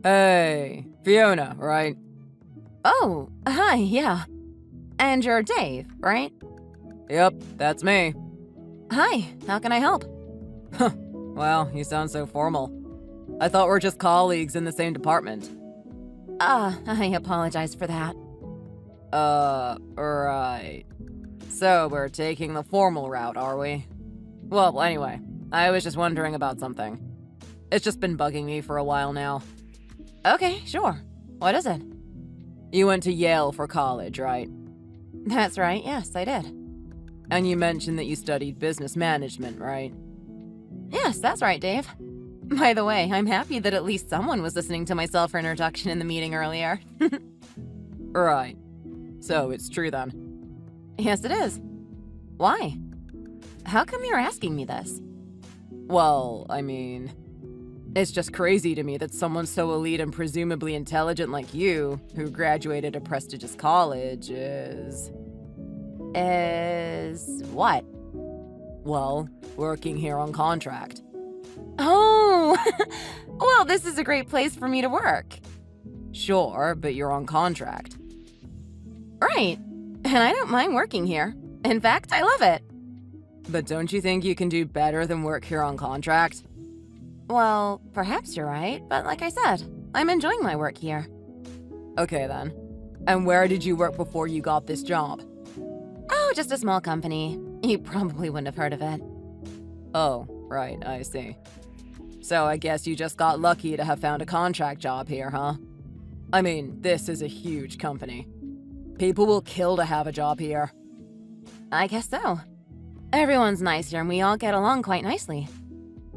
Hey, Fiona, right? Oh, hi, yeah. And you're Dave, right? Yep, that's me. Hi, how can I help? Well, you sound so formal. I thought we're just colleagues in the same department. I apologize for that. Right. So we're taking the formal route, are we? Well, anyway, I was just wondering about something. It's just been bugging me for a while now. Okay, sure. What is it? You went to Yale for college, right? That's right, yes, I did. And you mentioned that you studied business management, right? Yes, that's right, Dave. By the way, I'm happy that at least someone was listening to my self-introduction in the meeting earlier. Right. So it's true then. Yes, it is. Why? How come you're asking me this? Well, I mean, it's just crazy to me that someone so elite and presumably intelligent like you, who graduated a prestigious college, is What? well, working here on contract. Oh! Well, this is a great place for me to work. Sure, but you're on contract. Right. And I don't mind working here. In fact, I love it. But don't you think you can do better than work here on contract? Well, perhaps you're right, but like I said, I'm enjoying my work here. Okay then. And where did you work before you got this job? Oh, just a small company. You probably wouldn't have heard of it. Oh, right, I see. So I guess you just got lucky to have found a contract job here, huh? I mean, this is a huge company. People will kill to have a job here. I guess so. Everyone's nice here and we all get along quite nicely.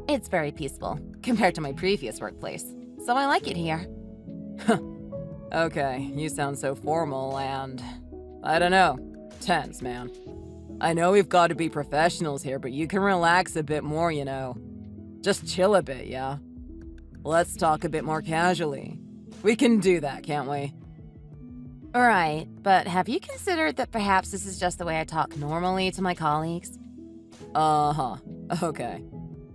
It's very peaceful, compared to my previous workplace, so I like it here. Okay, you sound so formal and, I don't know, tense, man. I know we've got to be professionals here, but you can relax a bit more, you know. Just chill a bit, yeah? Let's talk a bit more casually. We can do that, can't we? Right, but have you considered that perhaps this is just the way I talk normally to my colleagues? Uh-huh, okay.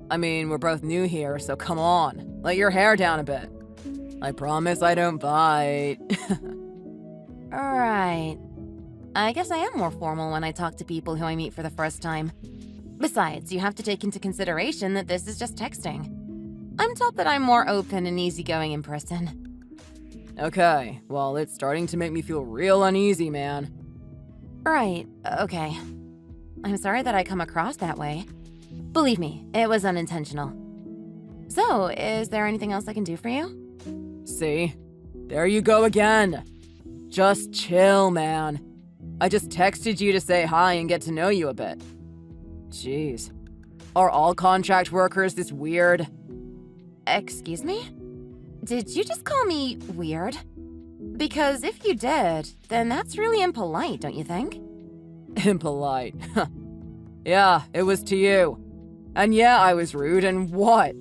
I mean, we're both new here, so come on, let your hair down a bit. I promise I don't bite. Right. I guess I am more formal when I talk to people who I meet for the first time. Besides, you have to take into consideration that this is just texting. I'm told that I'm more open and easygoing in person. Okay, well, it's starting to make me feel real uneasy, man. Right, okay. I'm sorry that I come across that way. Believe me, it was unintentional. So, is there anything else I can do for you? See? There you go again. Just chill, man. I just texted you to say hi and get to know you a bit. Jeez. Are all contract workers this weird? Excuse me? Did you just call me weird? Because if you did, then that's really impolite, don't you think? Impolite. Yeah, it was to you. And yeah, I was rude, and what?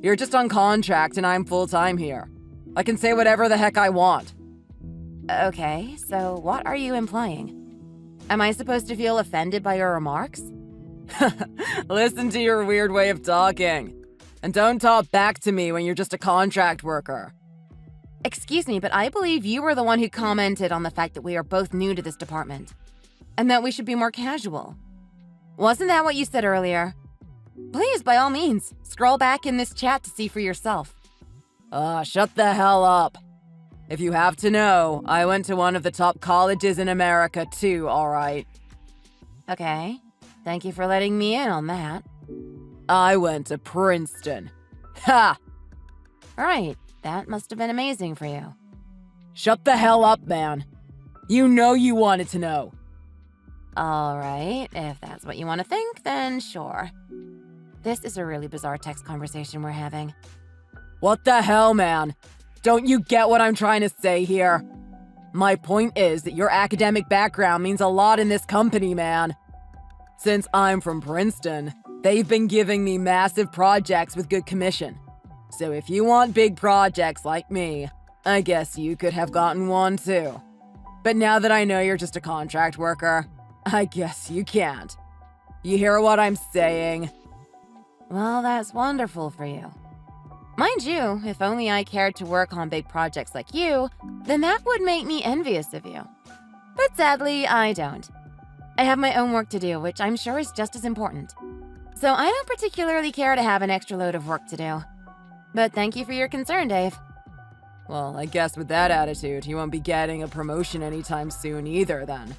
You're just on contract and I'm full-time here. I can say whatever the heck I want. Okay, so what are you implying? Am I supposed to feel offended by your remarks? Listen to your weird way of talking. And don't talk back to me when you're just a contract worker. Excuse me, but I believe you were the one who commented on the fact that we are both new to this department. And that we should be more casual. Wasn't that what you said earlier? Please, by all means, scroll back in this chat to see for yourself. Shut the hell up. If you have to know, I went to one of the top colleges in America too, alright? Okay, thank you for letting me in on that. I went to Princeton. Ha! Right, that must have been amazing for you. Shut the hell up, man. You know you wanted to know. Alright, if that's what you want to think, then sure. This is a really bizarre text conversation we're having. What the hell, man? Don't you get what I'm trying to say here? My point is that your academic background means a lot in this company, man. Since I'm from Princeton, they've been giving me massive projects with good commission. So if you want big projects like me, I guess you could have gotten one too. But now that I know you're just a contract worker, I guess you can't. You hear what I'm saying? Well, that's wonderful for you. Mind you, if only I cared to work on big projects like you, then that would make me envious of you. But sadly, I don't. I have my own work to do, which I'm sure is just as important. So I don't particularly care to have an extra load of work to do. But thank you for your concern, Dave. Well, I guess with that attitude, you won't be getting a promotion anytime soon either, then.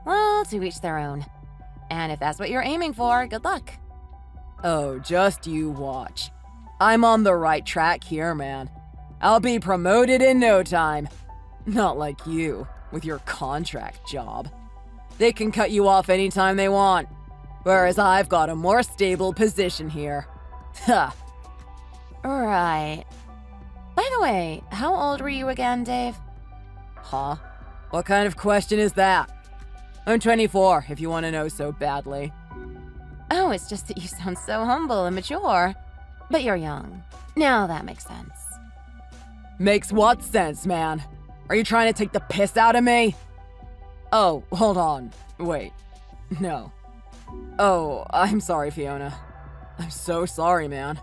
Well, to each their own. And if that's what you're aiming for, good luck. Oh, just you watch. I'm on the right track here, man. I'll be promoted in no time. Not like you, with your contract job. They can cut you off anytime they want, whereas I've got a more stable position here. Ha! Right. By the way, how old were you again, Dave? Huh? What kind of question is that? I'm 24, if you want to know so badly. Oh, it's just that you sound so humble and mature. But you're young. Now that makes sense. Makes what sense, man? Are you trying to take the piss out of me? Oh, hold on. Wait. No. Oh, I'm sorry, Fiona. I'm so sorry, man.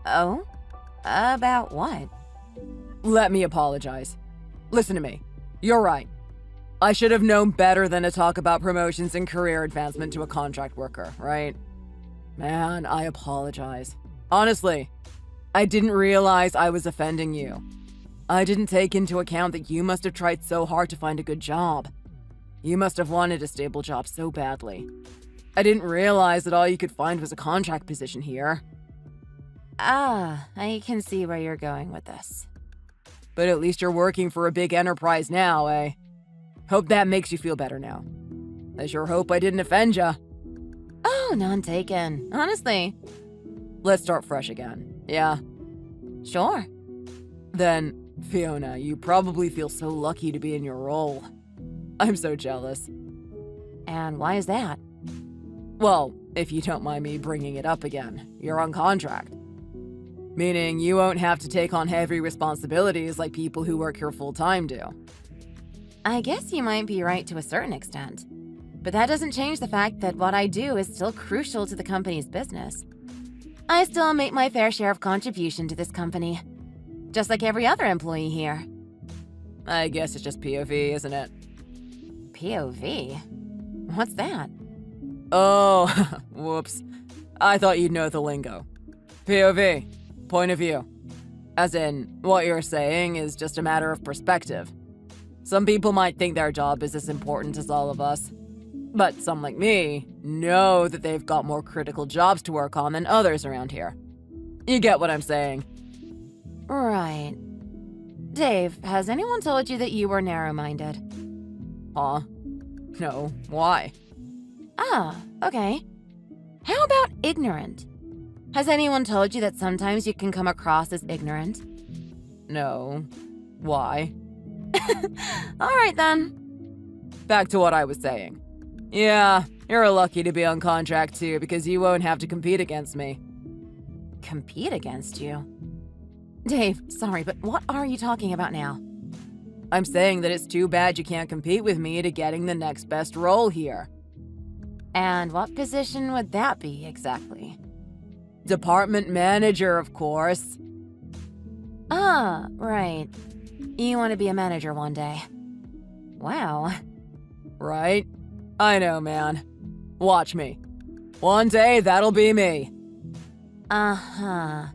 Oh? About what? Let me apologize. Listen to me. You're right. I should have known better than to talk about promotions and career advancement to a contract worker, right? Man, I apologize. Honestly, I didn't realize I was offending you. I didn't take into account that you must have tried so hard to find a good job. You must have wanted a stable job so badly. I didn't realize that all you could find was a contract position here. Ah, I can see where you're going with this. But at least you're working for a big enterprise now, eh? Hope that makes you feel better now. I sure hope I didn't offend ya. Oh, none taken. Honestly. Let's start fresh again, yeah? Sure. Then, Fiona, you probably feel so lucky to be in your role. I'm so jealous. And why is that? Well, if you don't mind me bringing it up again, you're on contract. Meaning you won't have to take on heavy responsibilities like people who work here full-time do. I guess you might be right to a certain extent. But that doesn't change the fact that what I do is still crucial to the company's business. I still make my fair share of contribution to this company. Just like every other employee here. I guess it's just POV, isn't it? POV? What's that? Oh, whoops. I thought you'd know the lingo. POV, point of view. As in, what you're saying is just a matter of perspective. Some people might think their job is as important as all of us. But some like me know that they've got more critical jobs to work on than others around here. You get what I'm saying? Right. Dave, has anyone told you that you were narrow-minded? Huh? No, why? Ah, okay. How about ignorant? Has anyone told you that sometimes you can come across as ignorant? No. Why? All right, then. Back to what I was saying. Yeah, you're lucky to be on contract too, because you won't have to compete against me. Compete against you? Dave, sorry, but what are you talking about now? I'm saying that it's too bad you can't compete with me to getting the next best role here. And what position would that be, exactly? Department manager, of course. Ah, right. You want to be a manager one day. Wow. Right? I know, man. Watch me. One day, that'll be me. Uh-huh.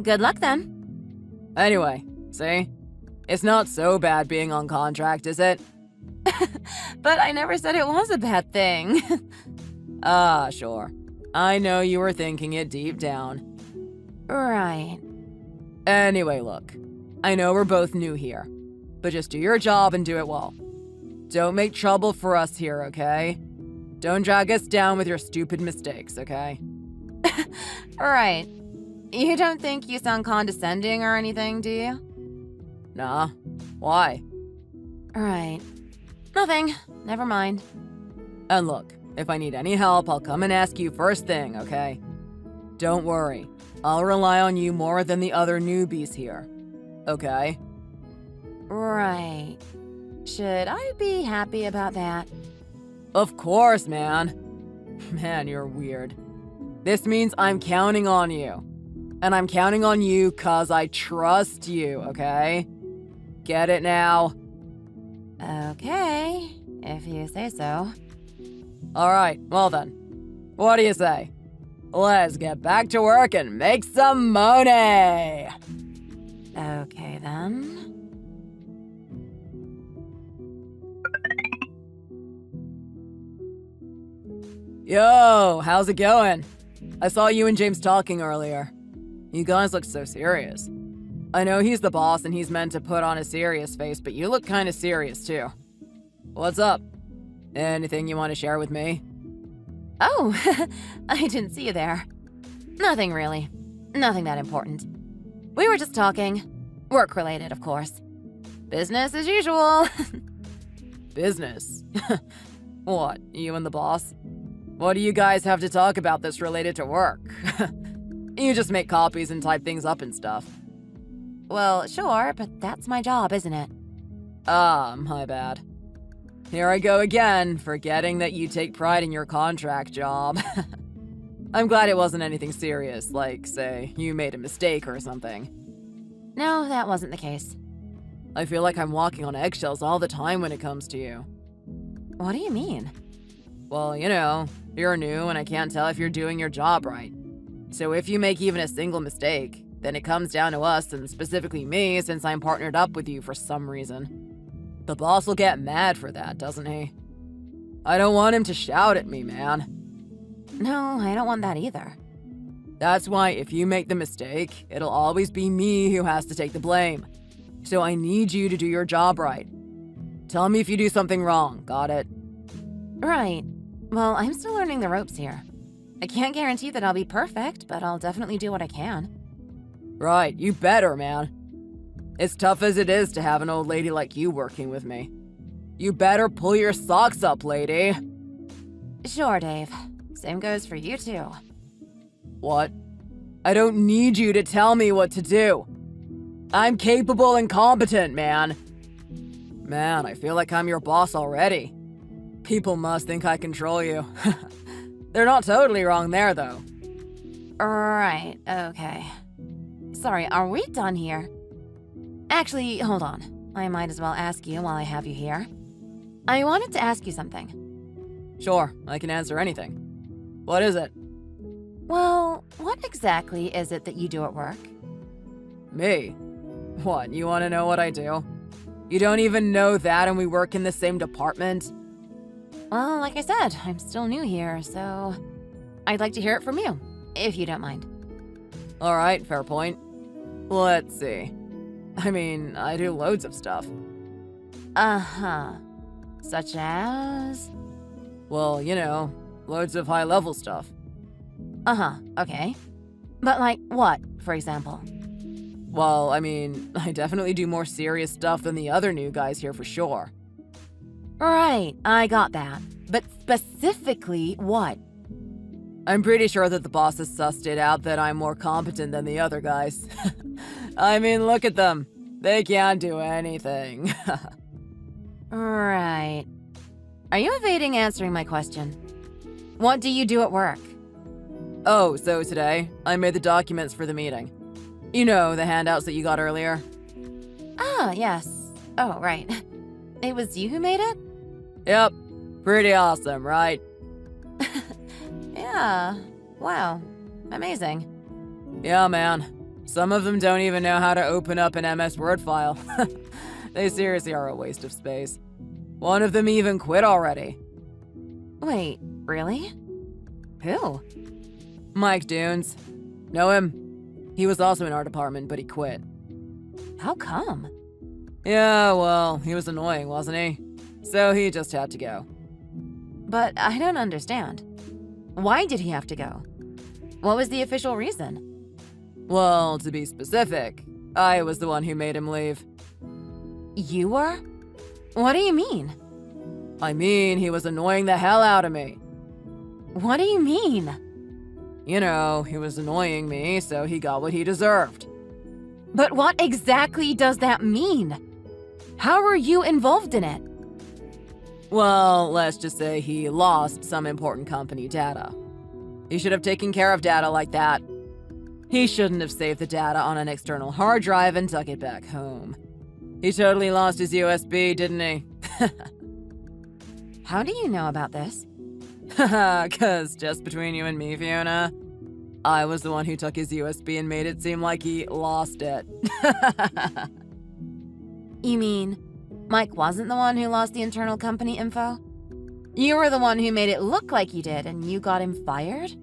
Good luck, then. Anyway, see? It's not so bad being on contract, is it? But I never said it was a bad thing. Ah, sure. I know you were thinking it deep down. Right. Anyway, look. I know we're both new here. But just do your job and do it well. Don't make trouble for us here, okay? Don't drag us down with your stupid mistakes, okay? Right. You don't think you sound condescending or anything, do you? Nah. Why? Right. Nothing. Never mind. And look, if I need any help, I'll come and ask you first thing, okay? Don't worry. I'll rely on you more than the other newbies here. Okay? Right. Should I be happy about that? Of course, man. Man, you're weird. This means I'm counting on you. And I'm counting on you 'cause I trust you, okay? Get it now? Okay, if you say so. Alright, well then. What do you say? Let's get back to work and make some money! Okay then. Yo, how's it going? I saw you and James talking earlier. You guys look so serious. I know he's the boss and he's meant to put on a serious face, but you look kinda serious too. What's up? Anything you want to share with me? Oh, I didn't see you there. Nothing really. Nothing that important. We were just talking. Work-related, of course. Business as usual. Business? What, you and the boss? What do you guys have to talk about that's related to work? You just make copies and type things up and stuff. Well, sure, but that's my job, isn't it? Ah, my bad. Here I go again, forgetting that you take pride in your contract job. I'm glad it wasn't anything serious, like, say, you made a mistake or something. No, that wasn't the case. I feel like I'm walking on eggshells all the time when it comes to you. What do you mean? Well, you know, you're new and I can't tell if you're doing your job right. So if you make even a single mistake, then it comes down to us, and specifically me, since I'm partnered up with you for some reason. The boss will get mad for that, doesn't he? I don't want him to shout at me, man. No, I don't want that either. That's why if you make the mistake, it'll always be me who has to take the blame. So I need you to do your job right. Tell me if you do something wrong, got it? Right. Well, I'm still learning the ropes here. I can't guarantee that I'll be perfect, but I'll definitely do what I can. Right, you better, man. It's tough as it is to have an old lady like you working with me. You better pull your socks up, lady. Sure, Dave. Same goes for you, too. What? I don't need you to tell me what to do. I'm capable and competent, man. Man, I feel like I'm your boss already. People must think I control you. They're not totally wrong there, though. Right, okay. Sorry, are we done here? Actually, hold on. I might as well ask you while I have you here. I wanted to ask you something. Sure, I can answer anything. What is it? Well, what exactly is it that you do at work? Me? What, you want to know what I do? You don't even know that and we work in the same department? Well, like I said, I'm still new here, so I'd like to hear it from you, if you don't mind. Alright, fair point. Let's see. I mean, I do loads of stuff. Uh-huh. Such as? Well, you know, loads of high-level stuff. Uh-huh, okay. But like what, for example? Well, I mean, I definitely do more serious stuff than the other new guys here for sure. Right, I got that. But specifically what? I'm pretty sure that the boss has sussed it out that I'm more competent than the other guys. I mean, look at them. They can't do anything. Right. Are you evading answering my question? What do you do at work? Oh, so today, I made the documents for the meeting. You know, the handouts that you got earlier. Ah, yes. Oh, right. It was you who made it? Yep. Pretty awesome, right? Yeah. Wow. Amazing. Yeah, man. Some of them don't even know how to open up an MS Word file. They seriously are a waste of space. One of them even quit already. Wait, really? Who? Mike Dunes. Know him? He was also in our department, but he quit. How come? Yeah, well, he was annoying, wasn't he? So he just had to go. But I don't understand. Why did he have to go? What was the official reason? Well, to be specific, I was the one who made him leave. You were? What do you mean? I mean, he was annoying the hell out of me. What do you mean? You know, he was annoying me, so he got what he deserved. But what exactly does that mean? How are you involved in it? Well, let's just say he lost some important company data. He should have taken care of data like that. He shouldn't have saved the data on an external hard drive and took it back home. He totally lost his USB, didn't he? How do you know about this? Haha, 'cause just between you and me, Fiona, I was the one who took his USB and made it seem like he lost it. You mean Mike wasn't the one who lost the internal company info? You were the one who made it look like you did, and you got him fired?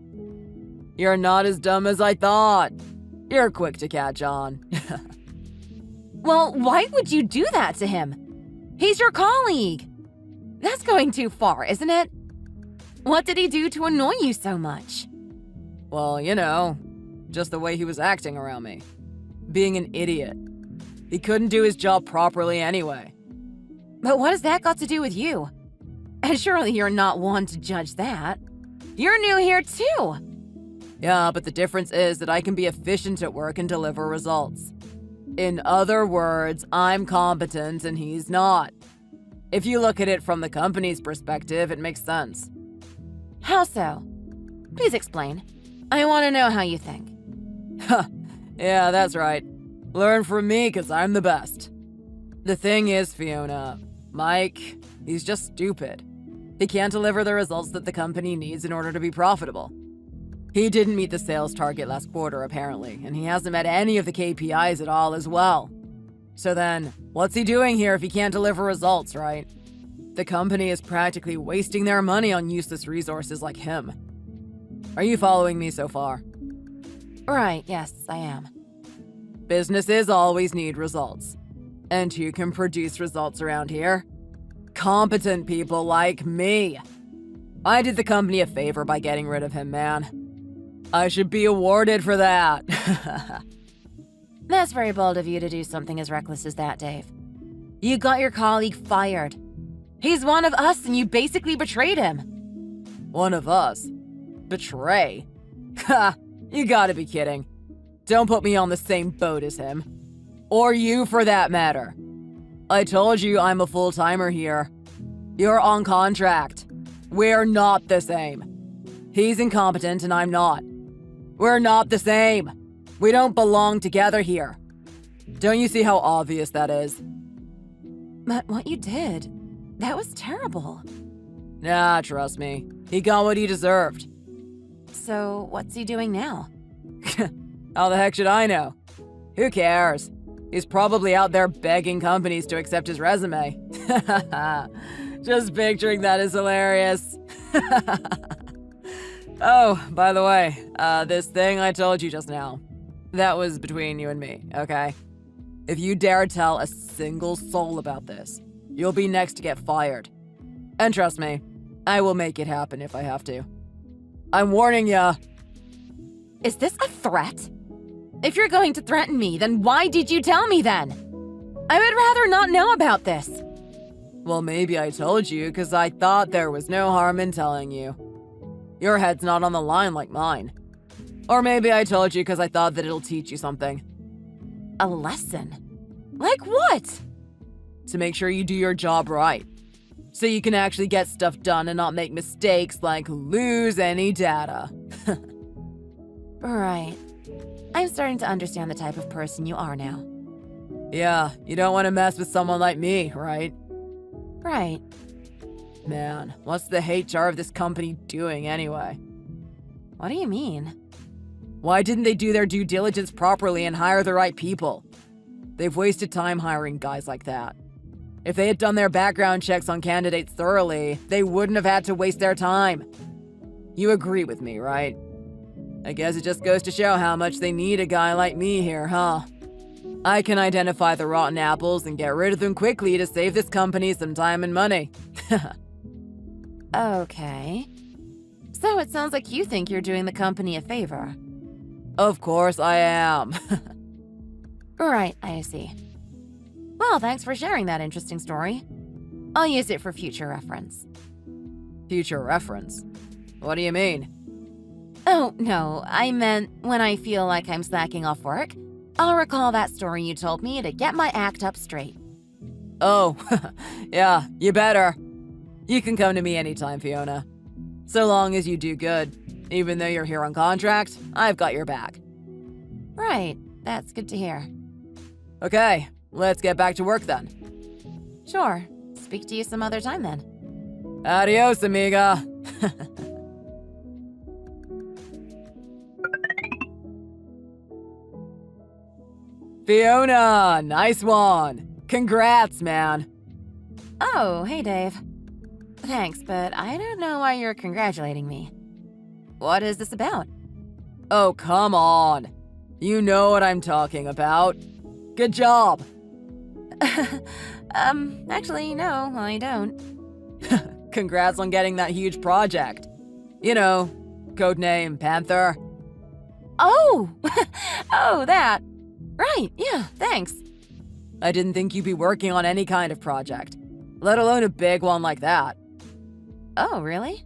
You're not as dumb as I thought. You're quick to catch on. Well, why would you do that to him? He's your colleague. That's going too far, isn't it? What did he do to annoy you so much? Well, you know, just the way he was acting around me. Being an idiot. He couldn't do his job properly anyway. But what has that got to do with you? And surely you're not one to judge that. You're new here too. Yeah, but the difference is that I can be efficient at work and deliver results. In other words, I'm competent and he's not. If you look at it from the company's perspective, it makes sense. How so? Please explain. I want to know how you think. Yeah, that's right. Learn from me, 'cause I'm the best. The thing is, Fiona, Mike, he's just stupid. He can't deliver the results that the company needs in order to be profitable. He didn't meet the sales target last quarter, apparently, and he hasn't met any of the KPIs at all as well. So then, what's he doing here if he can't deliver results, right? The company is practically wasting their money on useless resources like him. Are you following me so far? Right, yes, I am. Businesses always need results. And who can produce results around here? Competent people like me. I did the company a favor by getting rid of him, man. I should be awarded for that. That's very bold of you to do something as reckless as that, Dave. You got your colleague fired. He's one of us and you basically betrayed him. One of us? Betray? Ha! You gotta be kidding. Don't put me on the same boat as him. Or you, for that matter. I told you I'm a full-timer here. You're on contract. We're not the same. He's incompetent and I'm not. We're not the same. We don't belong together here. Don't you see how obvious that is? But what you did, that was terrible. Nah, trust me. He got what he deserved. So what's he doing now? How the heck should I know? Who cares? He's probably out there begging companies to accept his resume. Just picturing that is hilarious. Oh, by the way, this thing I told you just now, that was between you and me, okay? If you dare tell a single soul about this, you'll be next to get fired. And trust me, I will make it happen if I have to. I'm warning ya. Is this a threat? If you're going to threaten me, then why did you tell me then? I would rather not know about this. Well, maybe I told you because I thought there was no harm in telling you. Your head's not on the line like mine. Or maybe I told you because I thought that it'll teach you something. A lesson? Like what? To make sure you do your job right. So you can actually get stuff done and not make mistakes like lose any data. Right. I'm starting to understand the type of person you are now. Yeah, you don't want to mess with someone like me, right? Right. Man, what's the HR of this company doing anyway? What do you mean? Why didn't they do their due diligence properly and hire the right people? They've wasted time hiring guys like that. If they had done their background checks on candidates thoroughly, they wouldn't have had to waste their time. You agree with me, right? I guess it just goes to show how much they need a guy like me here, huh? I can identify the rotten apples and get rid of them quickly to save this company some time and money. Okay. So it sounds like you think you're doing the company a favor. Of course I am. Right, I see. Well, thanks for sharing that interesting story. I'll use it for future reference. Future reference? What do you mean? Oh, no, I meant when I feel like I'm slacking off work, I'll recall that story you told me to get my act up straight. Oh, yeah, you better. You can come to me anytime, Fiona. So long as you do good. Even though you're here on contract, I've got your back. Right, that's good to hear. Okay, let's get back to work then. Sure, speak to you some other time then. Adios, amiga. Fiona, nice one. Congrats, man. Oh, hey Dave. Thanks, but I don't know why you're congratulating me. What is this about? Oh, come on. You know what I'm talking about. Good job. Actually, no, I don't. Congrats on getting that huge project. You know, codename Panther. Oh! Oh, that. Right, yeah, thanks. I didn't think you'd be working on any kind of project, let alone a big one like that. Oh, really?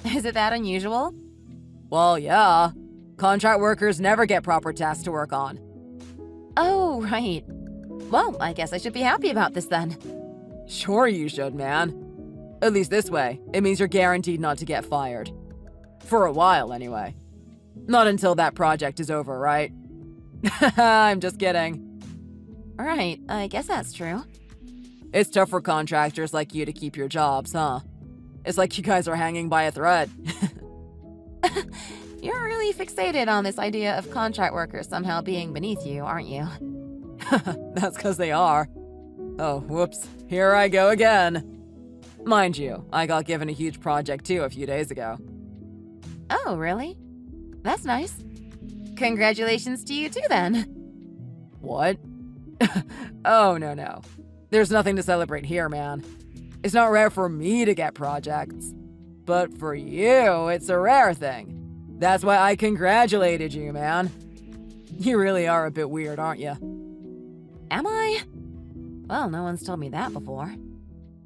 Is it that unusual? Well, yeah. Contract workers never get proper tasks to work on. Oh, right. Well, I guess I should be happy about this then. Sure you should, man. At least this way, it means you're guaranteed not to get fired. For a while, anyway. Not until that project is over, right? I'm just kidding. Right, I guess that's true. It's tough for contractors like you to keep your jobs, huh? It's like you guys are hanging by a thread. You're really fixated on this idea of contract workers somehow being beneath you, aren't you? That's because they are. Oh, whoops. Here I go again. Mind you, I got given a huge project too a few days ago. Oh, really? That's nice. Congratulations to you too, then. What? Oh, no. There's nothing to celebrate here, man. It's not rare for me to get projects. But for you, it's a rare thing. That's why I congratulated you, man. You really are a bit weird, aren't you? Am I? Well, no one's told me that before.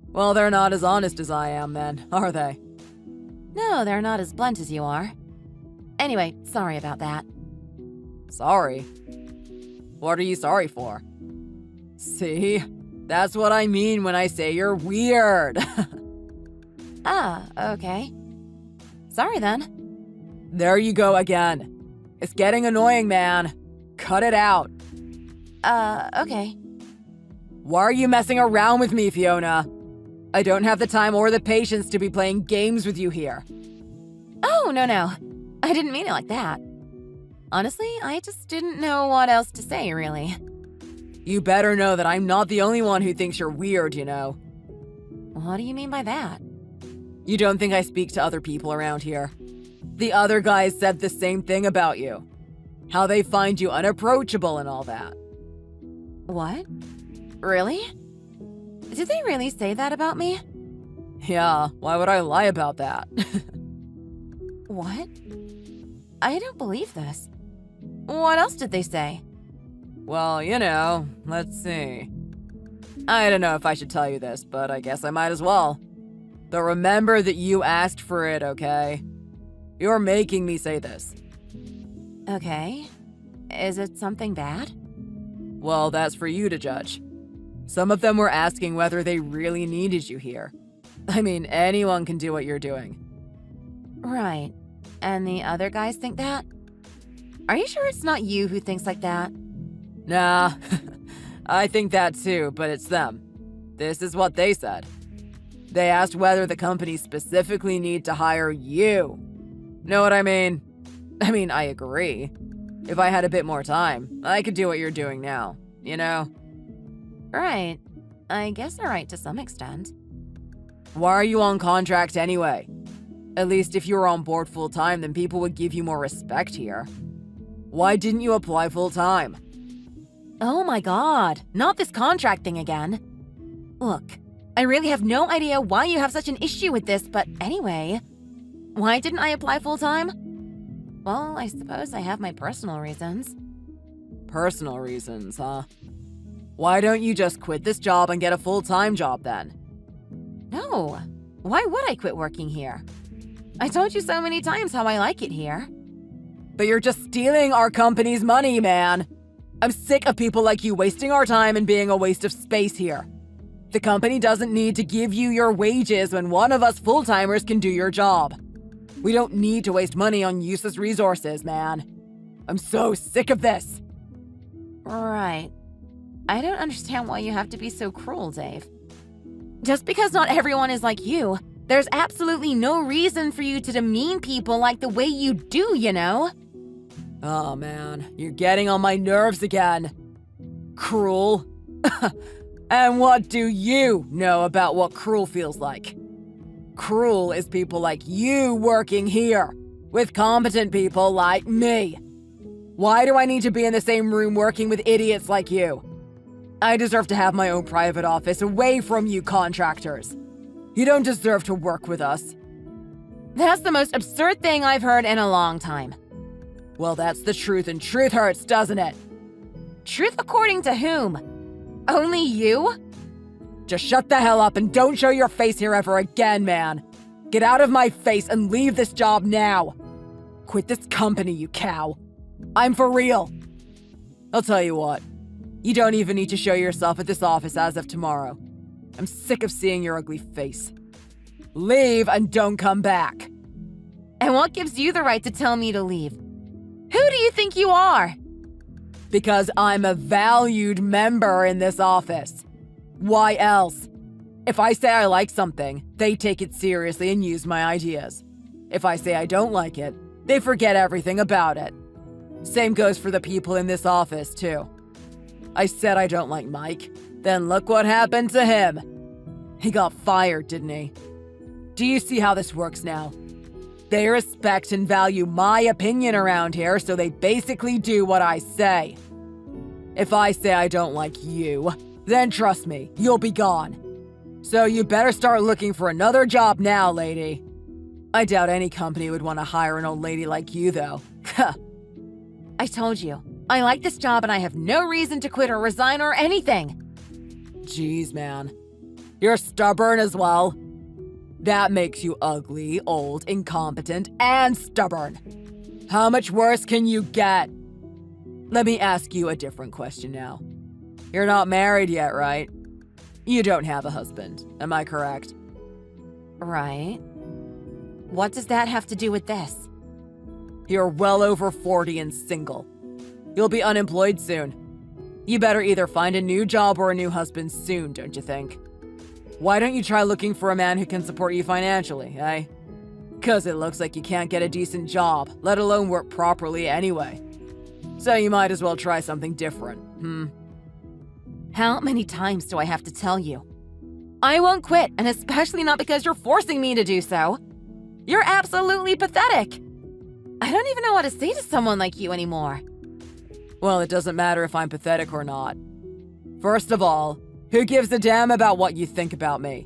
Well, they're not as honest as I am, then, are they? No, they're not as blunt as you are. Anyway, sorry about that. Sorry? What are you sorry for? See? That's what I mean when I say you're weird. Ah, okay. Sorry then. There you go again. It's getting annoying, man. Cut it out. Okay. Why are you messing around with me, Fiona? I don't have the time or the patience to be playing games with you here. Oh, no. I didn't mean it like that. Honestly, I just didn't know what else to say, really. You better know that I'm not the only one who thinks you're weird, you know. What do you mean by that? You don't think I speak to other people around here? The other guys said the same thing about you. How they find you unapproachable and all that. What? Really? Did they really say that about me? Yeah, why would I lie about that? What? I don't believe this. What else did they say? Well, you know, let's see. I don't know if I should tell you this, but I guess I might as well. But remember that you asked for it, okay? You're making me say this. Okay. Is it something bad? Well, that's for you to judge. Some of them were asking whether they really needed you here. I mean, anyone can do what you're doing. Right. And the other guys think that? Are you sure it's not you who thinks like that? Nah, I think that too, but it's them. This is what they said. They asked whether the company specifically need to hire you. Know what I mean? I agree. If I had a bit more time, I could do what you're doing now, you know? Right. I guess they're right to some extent. Why are you on contract anyway? At least if you were on board full-time, then people would give you more respect here. Why didn't you apply full-time? Oh my god, not this contract thing again. Look, I really have no idea why you have such an issue with this, but anyway. Why didn't I apply full-time? Well, I suppose I have my personal reasons. Personal reasons, huh? Why don't you just quit this job and get a full-time job then? No. Why would I quit working here? I told you so many times how I like it here. But you're just stealing our company's money, man. I'm sick of people like you wasting our time and being a waste of space here. The company doesn't need to give you your wages when one of us full-timers can do your job. We don't need to waste money on useless resources, man. I'm so sick of this. Right. I don't understand why you have to be so cruel, Dave. Just because not everyone is like you, there's absolutely no reason for you to demean people like the way you do, you know? Oh man, you're getting on my nerves again. Cruel? And what do you know about what cruel feels like? Cruel is people like you working here, with competent people like me. Why do I need to be in the same room working with idiots like you? I deserve to have my own private office away from you contractors. You don't deserve to work with us. That's the most absurd thing I've heard in a long time. Well, that's the truth, and truth hurts, doesn't it? Truth according to whom? Only you? Just shut the hell up and don't show your face here ever again, man. Get out of my face and leave this job now. Quit this company, you cow. I'm for real. I'll tell you what. You don't even need to show yourself at this office as of tomorrow. I'm sick of seeing your ugly face. Leave and don't come back. And what gives you the right to tell me to leave? Who do you think you are? Because I'm a valued member in this office. Why else? If I say I like something, they take it seriously and use my ideas. If I say I don't like it, they forget everything about it. Same goes for the people in this office, too. I said I don't like Mike, then look what happened to him. He got fired, didn't he? Do you see how this works now? They respect and value my opinion around here, so they basically do what I say. If I say I don't like you, then trust me, you'll be gone. So you better start looking for another job now, lady. I doubt any company would want to hire an old lady like you, though. I told you, I like this job and I have no reason to quit or resign or anything. Jeez, man. You're stubborn as well. That makes you ugly, old, incompetent, and stubborn. How much worse can you get? Let me ask you a different question now. You're not married yet, right? You don't have a husband, am I correct? Right. What does that have to do with this? You're well over 40 and single. You'll be unemployed soon. You better either find a new job or a new husband soon, don't you think? Why don't you try looking for a man who can support you financially, eh? 'Cause it looks like you can't get a decent job, let alone work properly anyway. So you might as well try something different, How many times do I have to tell you? I won't quit, and especially not because you're forcing me to do so. You're absolutely pathetic. I don't even know what to say to someone like you anymore. Well, it doesn't matter if I'm pathetic or not. First of all, who gives a damn about what you think about me?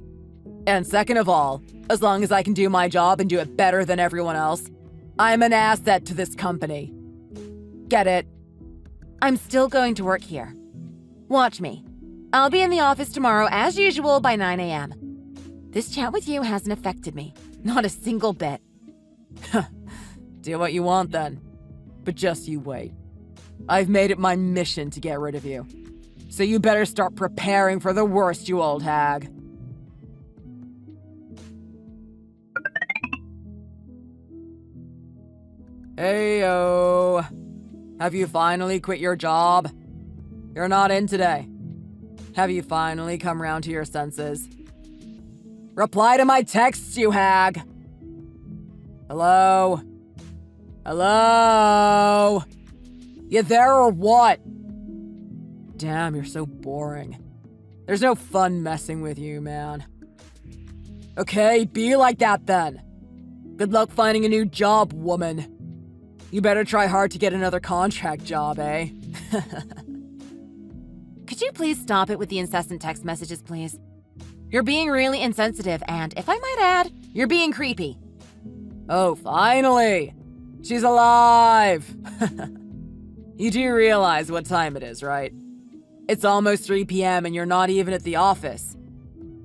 And second of all, as long as I can do my job and do it better than everyone else, I'm an asset to this company. Get it? I'm still going to work here. Watch me. I'll be in the office tomorrow as usual by 9 a.m. This chat with you hasn't affected me. Not a single bit. Do what you want then. But just you wait. I've made it my mission to get rid of you. So you better start preparing for the worst, you old hag. Heyo. Have you finally quit your job? You're not in today. Have you finally come round to your senses? Reply to my texts, you hag! Hello? Hello? You there or what? Damn, you're so boring. There's no fun messing with you, man. Okay, be like that then. Good luck finding a new job, woman. You better try hard to get another contract job, eh? Could you please stop it with the incessant text messages, please? You're being really insensitive, and if I might add, you're being creepy. Oh, finally! She's alive! You do realize what time it is, right? It's almost 3 p.m. and you're not even at the office.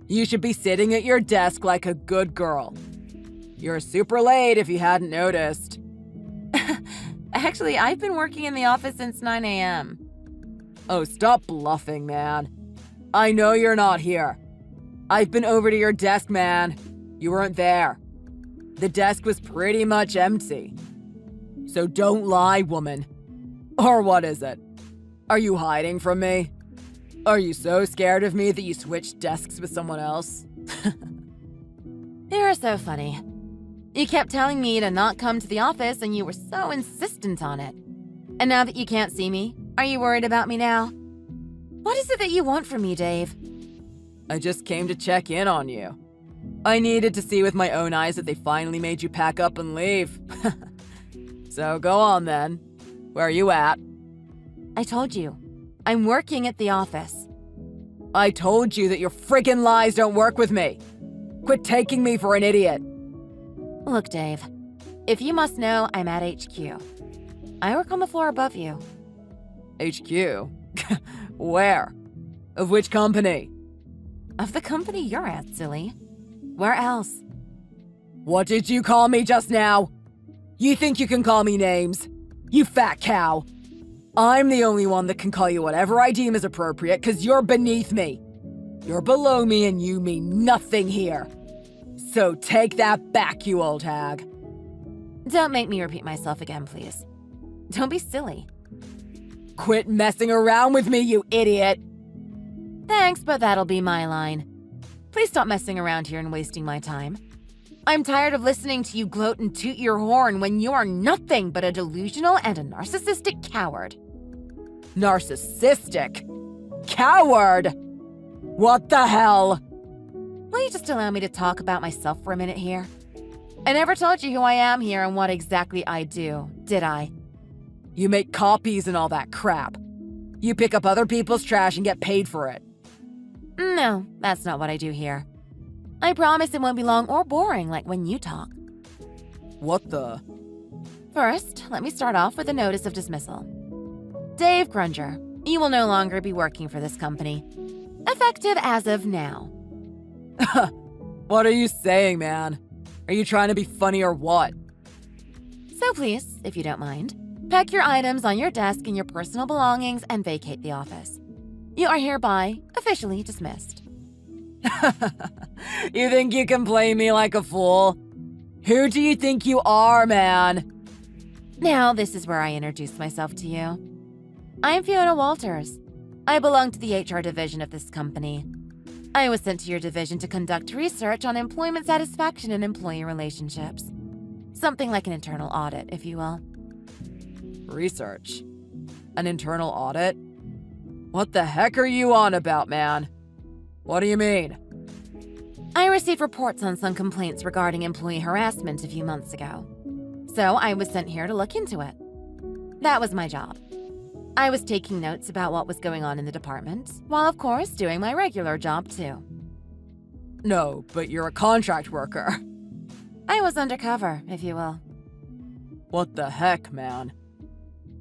You should be sitting at your desk like a good girl. You're super late if you hadn't noticed. Actually, I've been working in the office since 9 a.m. Oh, stop bluffing, man. I know you're not here. I've been over to your desk, man. You weren't there. The desk was pretty much empty. So don't lie, woman. Or what is it? Are you hiding from me? Are you so scared of me that you switched desks with someone else? You're so funny. You kept telling me to not come to the office and you were so insistent on it. And now that you can't see me, are you worried about me now? What is it that you want from me, Dave? I just came to check in on you. I needed to see with my own eyes that they finally made you pack up and leave. So go on then. Where are you at? I told you. I'm working at the office. I told you that your friggin' lies don't work with me. Quit taking me for an idiot. Look, Dave. If you must know, I'm at HQ. I work on the floor above you. HQ? Where? Of which company? Of the company you're at, silly. Where else? What did you call me just now? You think you can call me names? You fat cow. I'm the only one that can call you whatever I deem is appropriate because you're beneath me. You're below me and you mean nothing here. So take that back, you old hag. Don't make me repeat myself again, please. Don't be silly. Quit messing around with me, you idiot. Thanks, but that'll be my line. Please stop messing around here and wasting my time. I'm tired of listening to you gloat and toot your horn when you are nothing but a delusional and a narcissistic coward. Narcissistic? Coward? What the hell? Will you just allow me to talk about myself for a minute here? I never told you who I am here and what exactly I do, did I? You make copies and all that crap. You pick up other people's trash and get paid for it. No, that's not what I do here. I promise it won't be long or boring like when you talk. What the? First, let me start off with a notice of dismissal. Dave Grunger, you will no longer be working for this company. Effective as of now. What are you saying, man? Are you trying to be funny or what? So please, if you don't mind, pack your items on your desk and your personal belongings and vacate the office. You are hereby officially dismissed. You think you can play me like a fool? Who do you think you are, man? Now, this is where I introduce myself to you. I'm Fiona Walters. I belong to the HR division of this company. I was sent to your division to conduct research on employment satisfaction and employee relationships. Something like an internal audit, if you will. Research? An internal audit? What the heck are you on about, man? What do you mean? I received reports on some complaints regarding employee harassment a few months ago. So I was sent here to look into it. That was my job. I was taking notes about what was going on in the department, while of course doing my regular job too. No, but you're a contract worker. I was undercover, if you will. What the heck, man?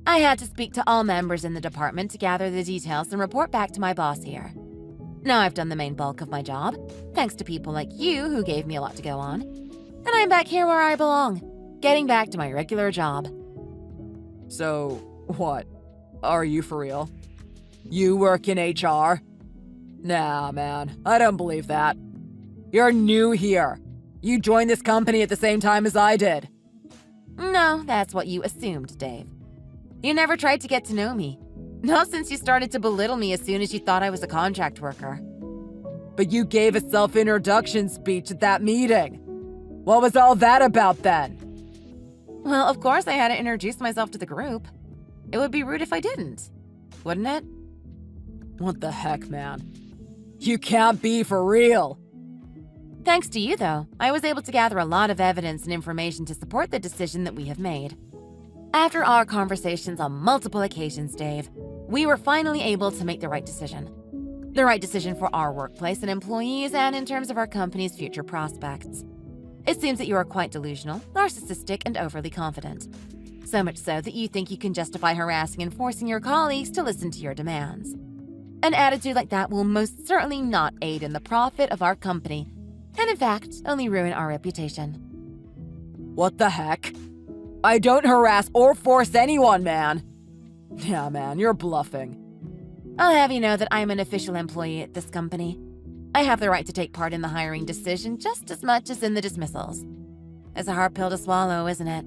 I had to speak to all members in the department to gather the details and report back to my boss here. Now I've done the main bulk of my job, thanks to people like you who gave me a lot to go on. And I'm back here where I belong, getting back to my regular job. So, what? Are you for real? You work in HR? Nah, man, I don't believe that. You're new here. You joined this company at the same time as I did. No, that's what you assumed, Dave. You never tried to get to know me. Not since you started to belittle me as soon as you thought I was a contract worker. But you gave a self-introduction speech at that meeting. What was all that about then? Well, of course I had to introduce myself to the group. It would be rude if I didn't, wouldn't it? What the heck, man? You can't be for real. Thanks to you, though, I was able to gather a lot of evidence and information to support the decision that we have made. After our conversations on multiple occasions, Dave, we were finally able to make the right decision. The right decision for our workplace and employees and in terms of our company's future prospects. It seems that you are quite delusional, narcissistic, and overly confident. So much so that you think you can justify harassing and forcing your colleagues to listen to your demands. An attitude like that will most certainly not aid in the profit of our company, and in fact, only ruin our reputation. What the heck? I don't harass or force anyone, man. Yeah, man, you're bluffing. I'll have you know that I'm an official employee at this company. I have the right to take part in the hiring decision just as much as in the dismissals. It's a hard pill to swallow, isn't it?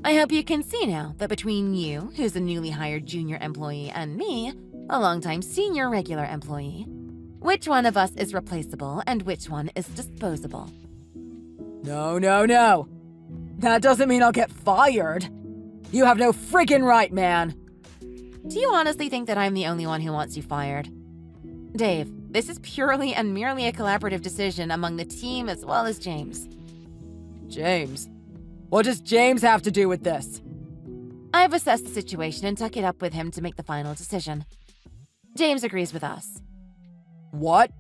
I hope you can see now that between you, who's a newly hired junior employee, and me, a longtime senior regular employee, which one of us is replaceable and which one is disposable. No, no, no. That doesn't mean I'll get fired. You have no friggin' right, man. Do you honestly think that I'm the only one who wants you fired? Dave, this is purely and merely a collaborative decision among the team as well as James. James? What does James have to do with this? I've assessed the situation and took it up with him to make the final decision. James agrees with us. What?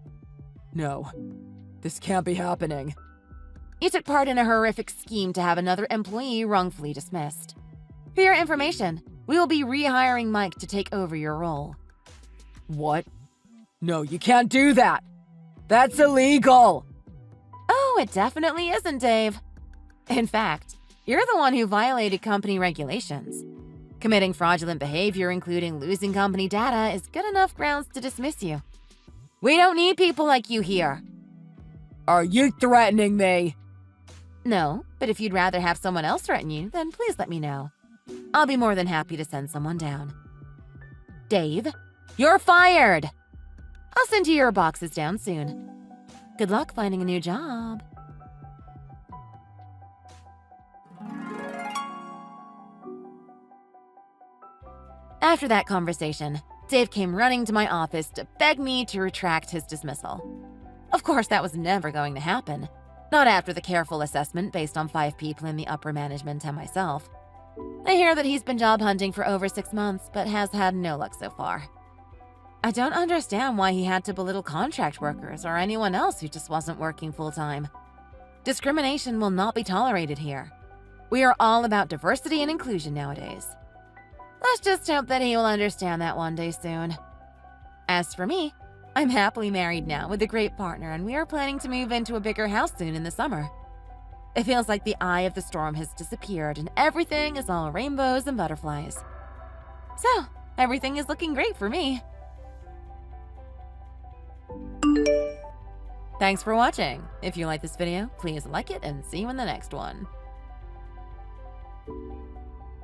No. This can't be happening. You took part in a horrific scheme to have another employee wrongfully dismissed. For your information, we will be rehiring Mike to take over your role. What? No, you can't do that! That's illegal! Oh, it definitely isn't, Dave. In fact, you're the one who violated company regulations. Committing fraudulent behavior, including losing company data, is good enough grounds to dismiss you. We don't need people like you here. Are you threatening me? No, but if you'd rather have someone else threaten you, then please let me know. I'll be more than happy to send someone down. Dave, you're fired! I'll send you your boxes down soon. Good luck finding a new job. After that conversation, Dave came running to my office to beg me to retract his dismissal. Of course, that was never going to happen. Not after the careful assessment based on 5 people in the upper management and myself. I hear that he's been job hunting for over 6 months, but has had no luck so far. I don't understand why he had to belittle contract workers or anyone else who just wasn't working full-time. Discrimination will not be tolerated here. We are all about diversity and inclusion nowadays. Let's just hope that he will understand that one day soon. As for me, I'm happily married now with a great partner, and we are planning to move into a bigger house soon in the summer. It feels like the eye of the storm has disappeared and everything is all rainbows and butterflies. So, everything is looking great for me. Thanks for watching. If you like this video, please like it and see you in the next one.